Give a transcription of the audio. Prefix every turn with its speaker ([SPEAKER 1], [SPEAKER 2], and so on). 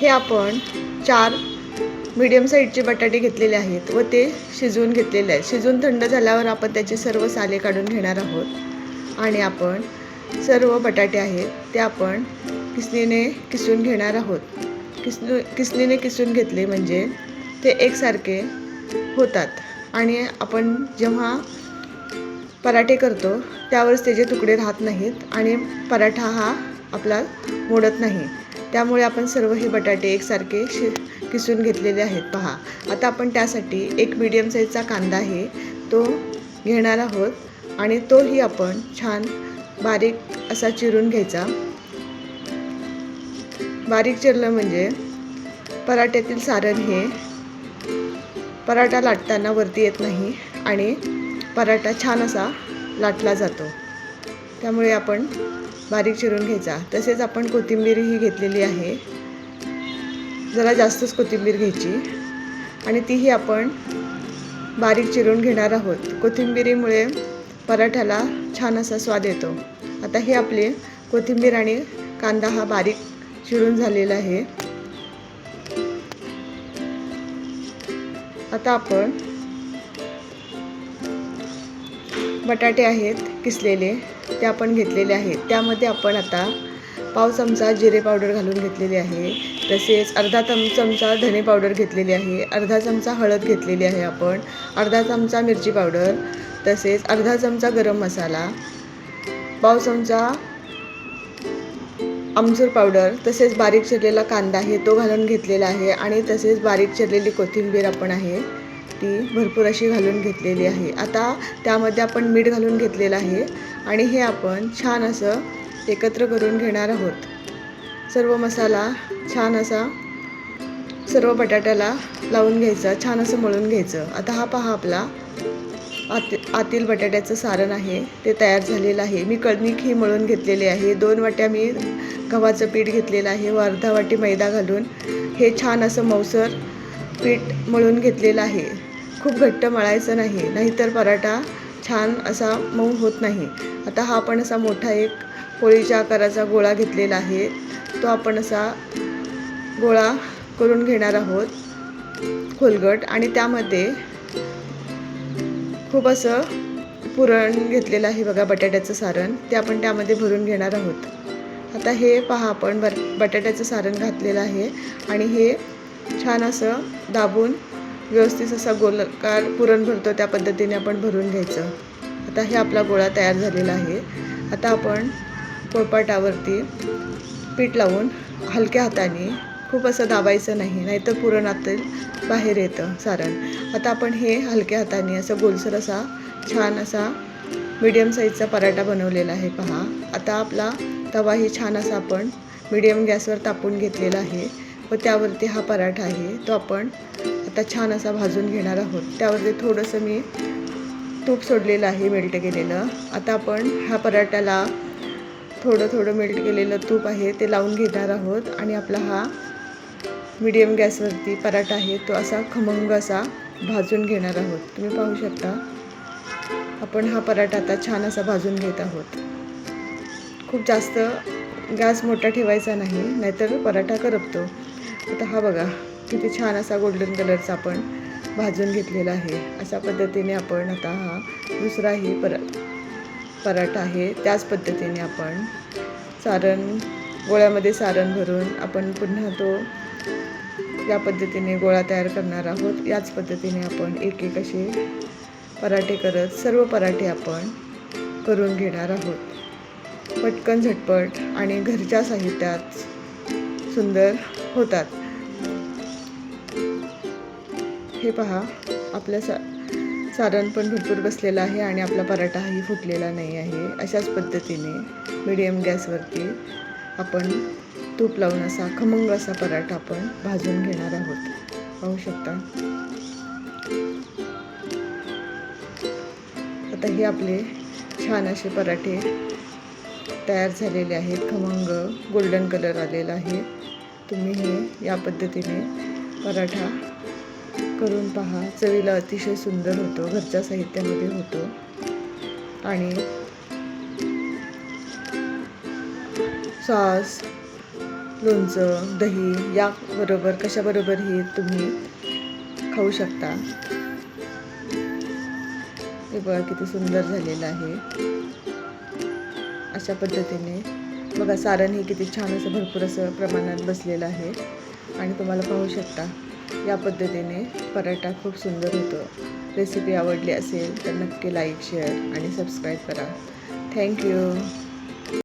[SPEAKER 1] हे आपण 4 मीडियम साईजचे बटाटे घेतलेले आहेत व ते शिजवून घेतलेले आहेत. शिजून थंड झाल्यावर आपण त्याचे सर्व साले काढून घेणार आहोत आणि आपण सर्व बटाटे आहेत ते आपण किसणीने किसून घेणार आहोत. किसणीने किसून घेतले म्हणजे ते एकसारखे होतात आणि आपण जेव्हा पराठे करतो त्यावरच त्याचे तुकडे राहत नाहीत आणि पराठा हा आपला मोडत नाही. त्यामुळे आपण सर्व हे बटाटे एकसारखे किसून घेतलेले आहेत. पहा, आता आपण त्यासाठी एक मीडियम साईजचा कांदा आहे तो घेणार आहोत आणि तोही आपण छान बारीक असा चिरून घ्यायचा. बारीक चिरलं म्हणजे पराठ्यातील सारण हे पराठा लाटताना वरती येत नाही आणि पराठा छान असा लाटला जातो. त्यामुळे आपण बारीक चिरून घ्यायचा. तसेच आपण कोथिंबीरही घेतलेली आहे, जरा जास्तच कोथिंबीर घ्यायची आणि तीही आपण बारीक चिरून घेणार आहोत. कोथिंबीरीमुळे पराठ्याला छान असा स्वाद येतो. आता हे आपले कोथिंबीर आणि कांदा हा बारीक चिरून झालेला आहे. आता आपण बटाटे आहेत किसलेले ते आपण घेतलेले आहेत. त्यामध्ये आपण आता पाव चमचा जिरे पावडर घालून घेतलेली आहे. तसेच अर्धा चमचा धने पावडर घेतलेली आहे. अर्धा चमचा हळद घेतलेली आहे आपण. अर्धा चमचा मिरची पावडर, तसेच अर्धा चमचा गरम मसाला, पाव चमचा आमचूर पावडर, तसेच बारीक चिरलेला कांदा आहे तो घालून घेतलेला आहे आणि तसेच बारीक चिरलेली कोथिंबीर आपण आहे ती भरपूर अशी घालून घेतलेली आहे. आता त्यामध्ये आपण मीठ घालून घेतलेलं आहे आणि हे आपण छान असं एकत्र करून घेणार आहोत. सर्व मसाला छान असा सर्व बटाट्याला लावून घ्यायचा, छान असं मळून घ्यायचं. आता हा पहा आपला आतील बटाट्याचं सारण आहे ते तयार झालेलं आहे. मी कणिक ही मळून घेतलेली आहे. 2 वाट्या मी गव्हाचं पीठ घेतलेलं आहे व अर्धा वाटी मैदा घालून हे छान असं मऊसर पीठ मळून घेतलेलं आहे. खूप घट्ट मळायचं नाही, नाहीतर पराठा छान असा मऊ होत नाही. आता हा आपण असा मोठा एक पोळीच्या आकाराचा गोळा घेतलेला आहे. तो आपण असा गोळा करून घेणार आहोत खोलगट आणि त्यामध्ये खूप असं पुरण घेतलेलं आहे बघा, बटाट्याचं सारण ते आपण त्यामध्ये भरून घेणार आहोत. आता हे पहा आपण बटाट्याचं सारण घातलेलं आहे आणि हे छान असं दाबून व्यवस्थित असा गोलाकार पुरण भरतो त्या पद्धतीने आपण भरून घ्यायचं. आता हे आपला गोळा तयार झालेला आहे. आता आपण पोळपाटावरती पीठ लावून हलक्या हाताने, खूप असं दाबायचं नाही, नाहीतर पुरण आतील बाहेर येतं सारण. आता आपण हे हलक्या हाताने असं गोलसर असा छान असा मीडियम साईजचा पराठा बनवलेला आहे. पहा, आता आपला तवाही छान असा आपण मीडियम गॅसवर तापून घेतलेला आहे व त्यावरती हा पराठा आहे तो आपण आता छान असा भाजून घेणार आहोत. त्यावरती थोडंसं मी तूप सोडलेलं आहे मेल्ट केलेलं. आता आपण ह्या पराठ्याला थोडं मेल्ट केलेलं तूप आहे ते लावून घेणार आहोत आणि आपला हा मीडियम गॅसवरती पराठा आहे तो असा खमंग असा भाजून घेणार आहोत. तुम्ही पाहू शकता आपण हा पराठा आता छान असा भाजून घेत आहोत. खूप जास्त गॅस मोठा ठेवायचा नाही, नाहीतर पराठा करपतो. आता हा बघा किती छान असा गोल्डन कलरचा आपण भाजून घेतलेला आहे. अशा पद्धतीने आपण आता हा दुसराही पराठा आहे त्याच पद्धतीने आपण गोळ्यामध्ये सारण भरून आपण पुन्हा तो या पद्धतीने गोळा तयार करणार आहोत. याच पद्धतीने आपण एक एक असे पराठे करत सर्व पराठे आपण करून घेणार आहोत. पटकन झटपट आणि घरच्या साहित्यात सुंदर होतात. हे पहा आपलं सारण पण भरपूर बसलेलं आहे आणि आपला पराठाही फुटलेला नाही आहे. अशाच पद्धतीने मीडियम गॅसवरती आपण तूप लावून असा खमंग असा पराठा आपण भाजून घेणार आहोत. पाहू शकता आता हे आपले छान असे पराठे तयार झालेले आहेत. खमंग गोल्डन कलर आलेला आहे. तुम्ही हे या पद्धतीने पराठा करून पहा. चवीला अतिशय सुंदर होतो, घरच्या साहित्यामध्ये होतो आणि सॉस लोणचं, दही याबरोबर कशाबरोबरही तुम्ही खाऊ शकता. हे बघा किती सुंदर झालेलं आहे. अशा पद्धतीने बघा सारण हे किती छान असं भरपूर असं प्रमाणात बसलेलं आहे आणि तुम्हाला पाहू शकता या पद्धतीने पराठा खूप सुंदर होतो. रेसिपी आवडली असेल तर नक्की लाईक, शेअर आणि सबस्क्राईब करा. थँक्यू.